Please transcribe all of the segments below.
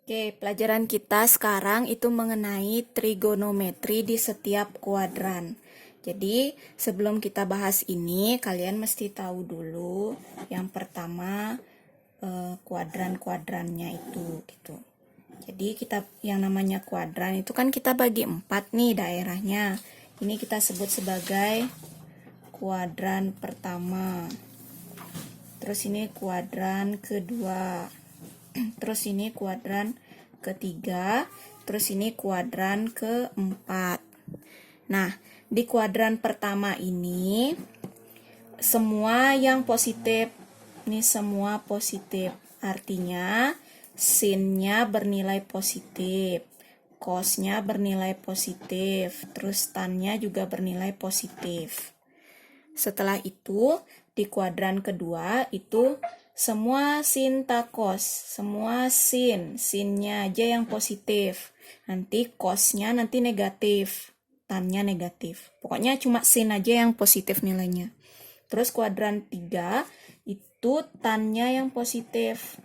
Oke, pelajaran kita sekarang itu mengenai trigonometri di setiap kuadran. Jadi, sebelum kita bahas ini, kalian mesti tahu dulu yang pertama kuadran-kuadrannya itu gitu. Jadi, kita yang namanya kuadran itu kan kita bagi 4 nih daerahnya. Ini kita sebut sebagai kuadran pertama. Terus ini kuadran kedua. Terus ini kuadran ketiga, terus ini kuadran keempat. Nah, di kuadran pertama ini semua yang positif. Ini semua positif. Artinya sinnya bernilai positif, cosnya bernilai positif, terus tannya juga bernilai positif. Setelah itu, di kuadran kedua itu semua sin takos, semua sinnya aja yang positif. Nanti cosnya nanti negatif, tannya negatif. Pokoknya cuma sin aja yang positif nilainya. Terus kuadran 3 itu tannya yang positif.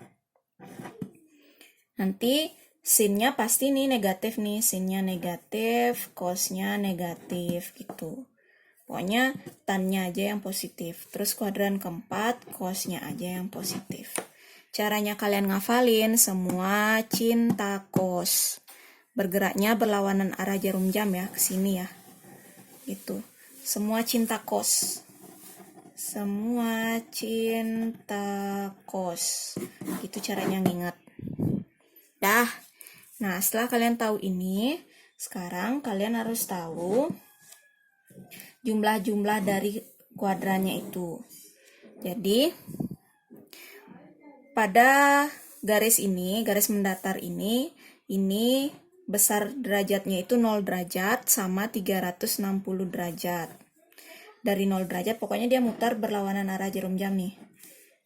Nanti sinnya pasti nih negatif nih, sinnya negatif, cosnya negatif gitu. Pokoknya tannya aja yang positif. Terus kuadran keempat, cosnya aja yang positif. Caranya kalian ngafalin semua cinta cos. Bergeraknya berlawanan arah jarum jam ya, ke sini ya. Gitu. Semua cinta cos. Semua cinta cos. Itu caranya nginget. Dah. Nah, setelah kalian tahu ini, sekarang kalian harus tahu jumlah-jumlah dari kuadrannya itu. Jadi, pada garis ini, garis mendatar ini besar derajatnya itu 0 derajat sama 360 derajat. Dari 0 derajat, pokoknya dia mutar berlawanan arah jarum jam nih.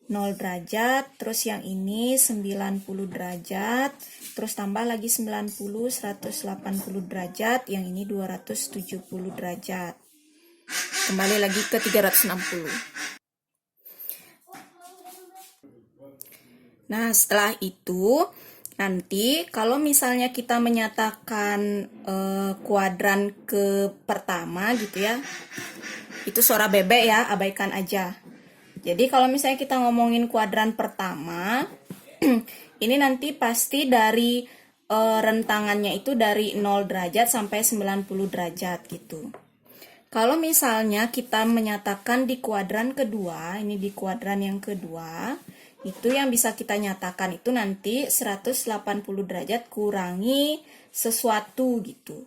0 derajat, terus yang ini 90 derajat, terus tambah lagi 90, 180 derajat, yang ini 270 derajat. Kembali lagi ke 360. Nah, setelah itu nanti kalau misalnya kita menyatakan kuadran ke pertama gitu ya, itu suara bebek ya, abaikan aja. Jadi kalau misalnya kita ngomongin kuadran pertama, ini nanti pasti dari rentangannya itu dari 0 derajat sampai 90 derajat gitu. Kalau misalnya kita menyatakan di kuadran kedua, ini di kuadran yang kedua, itu yang bisa kita nyatakan itu nanti 180 derajat kurangi sesuatu gitu.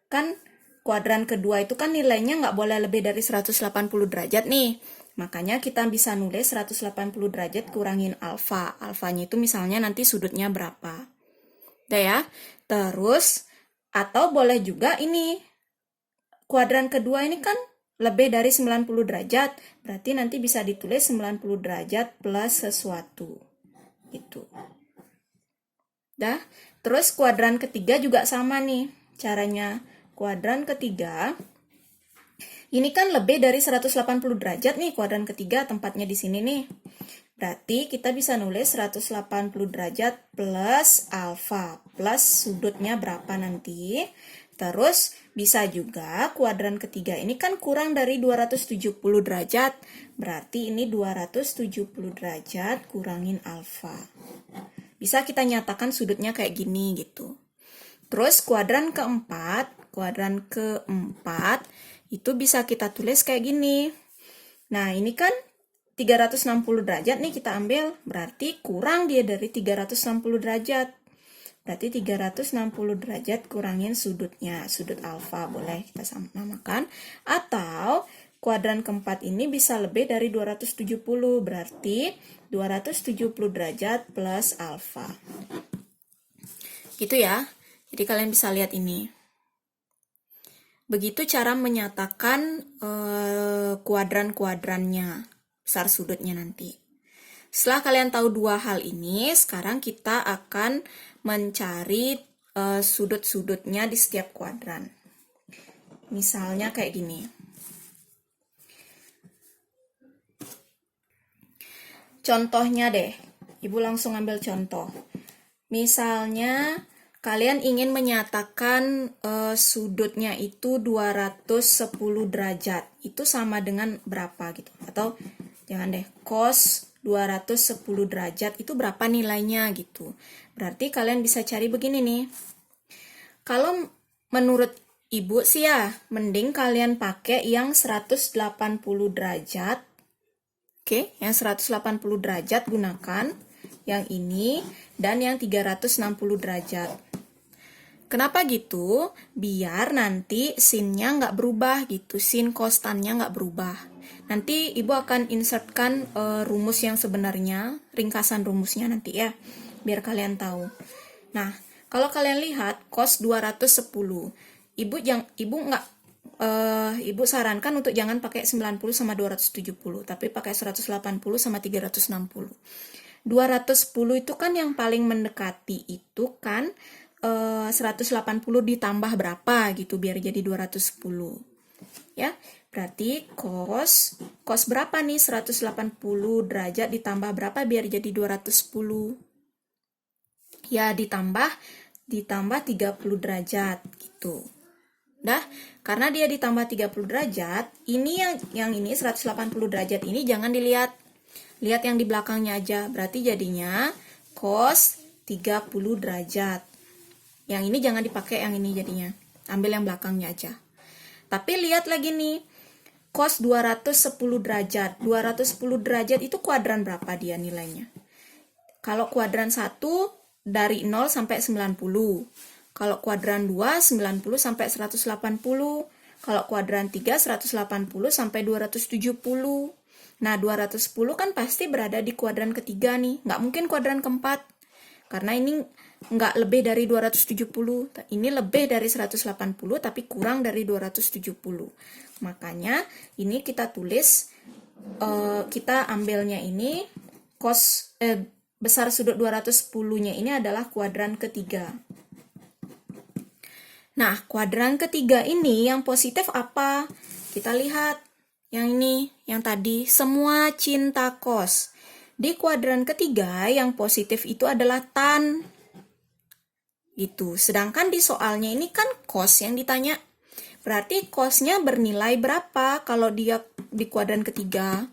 Kan kuadran kedua itu kan nilainya nggak boleh lebih dari 180 derajat nih. Makanya kita bisa nulis 180 derajat kurangin alfa. Alfanya itu misalnya nanti sudutnya berapa. Udah ya. Terus, atau boleh juga ini kuadran kedua ini kan lebih dari 90 derajat, berarti nanti bisa ditulis 90 derajat plus sesuatu. Gitu. Dah, terus kuadran ketiga juga sama nih caranya. Kuadran ketiga, ini kan lebih dari 180 derajat nih kuadran ketiga, tempatnya di sini nih. Berarti kita bisa nulis 180 derajat plus alfa, plus sudutnya berapa nanti. Terus bisa juga kuadran ketiga ini kan kurang dari 270 derajat. Berarti ini 270 derajat kurangin alfa. Bisa kita nyatakan sudutnya kayak gini gitu. Terus kuadran keempat itu bisa kita tulis kayak gini. Nah, ini kan 360 derajat nih kita ambil, berarti kurang dia dari 360 derajat. Berarti 360 derajat kurangin sudutnya, sudut alfa boleh kita namakan. Atau kuadran keempat ini bisa lebih dari 270, berarti 270 derajat plus alfa. Gitu ya. Jadi kalian bisa lihat ini. Begitu cara menyatakan kuadran-kuadrannya, besar sudutnya nanti. Setelah kalian tahu dua hal ini, sekarang kita akan mencari sudut-sudutnya di setiap kuadran. Misalnya kayak gini. Contohnya deh, Ibu langsung ambil contoh. Misalnya kalian ingin menyatakan sudutnya itu 210 derajat. Itu sama dengan berapa gitu. Atau jangan deh, cos 210 derajat itu berapa nilainya gitu. Berarti kalian bisa cari begini nih. Kalau menurut ibu sih ya, mending kalian pakai yang 180 derajat. Oke, yang 180 derajat gunakan. Yang ini dan yang 360 derajat. Kenapa gitu? Biar nanti sin-nya nggak berubah gitu, sin konstannya nggak berubah. Nanti ibu akan insertkan rumus yang sebenarnya, ringkasan rumusnya nanti ya, biar kalian tahu. Nah, kalau kalian lihat cos 210, ibu sarankan untuk jangan pakai 90 sama 270, tapi pakai 180 sama 360. 210 itu kan yang paling mendekati itu kan 180 ditambah berapa gitu biar jadi 210. Ya, berarti cos berapa nih 180 derajat ditambah berapa biar jadi 210? Ya, ditambah 30 derajat gitu. Nah, karena dia ditambah 30 derajat, ini yang ini 180 derajat ini jangan dilihat. Lihat yang di belakangnya aja. Berarti jadinya cos 30 derajat. Yang ini jangan dipakai yang ini jadinya. Ambil yang belakangnya aja. Tapi lihat lagi nih. Cos 210 derajat. 210 derajat itu kuadran berapa dia nilainya? Kalau kuadran 1 dari 0 sampai 90. Kalau kuadran 2 90 sampai 180. Kalau kuadran 3 180 sampai 270. Nah, 210 kan pasti berada di kuadran ketiga nih. Nggak mungkin kuadran keempat. Karena ini nggak lebih dari 270. Ini lebih dari 180, tapi kurang dari 270. Makanya, ini kita tulis, kita ambilnya ini, besar sudut 210-nya ini adalah kuadran ketiga. Nah, kuadran ketiga ini yang positif apa? Kita lihat. Yang ini, yang tadi, semua cinta cos. Di kuadran ketiga, yang positif itu adalah tan. Gitu. Sedangkan di soalnya ini kan cos yang ditanya. Berarti cosnya bernilai berapa kalau dia di kuadran ketiga?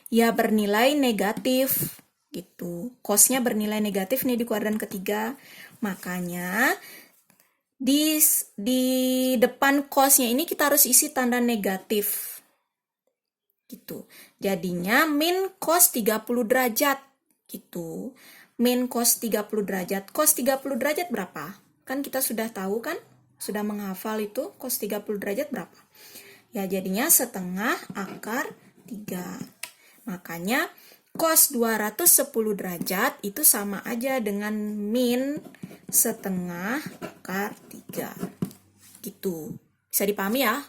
Ya bernilai negatif. Gitu. Cosnya bernilai negatif nih di kuadran ketiga. Makanya di depan cosnya ini kita harus isi tanda negatif. Gitu. Jadinya min cos 30 derajat. Gitu. Min cos 30 derajat. Cos 30 derajat berapa? Kan kita sudah tahu kan? Sudah menghafal itu cos 30 derajat berapa? Ya jadinya setengah akar 3. Makanya cos 210 derajat itu sama aja dengan min setengah akar 3. Gitu. Bisa dipahami ya?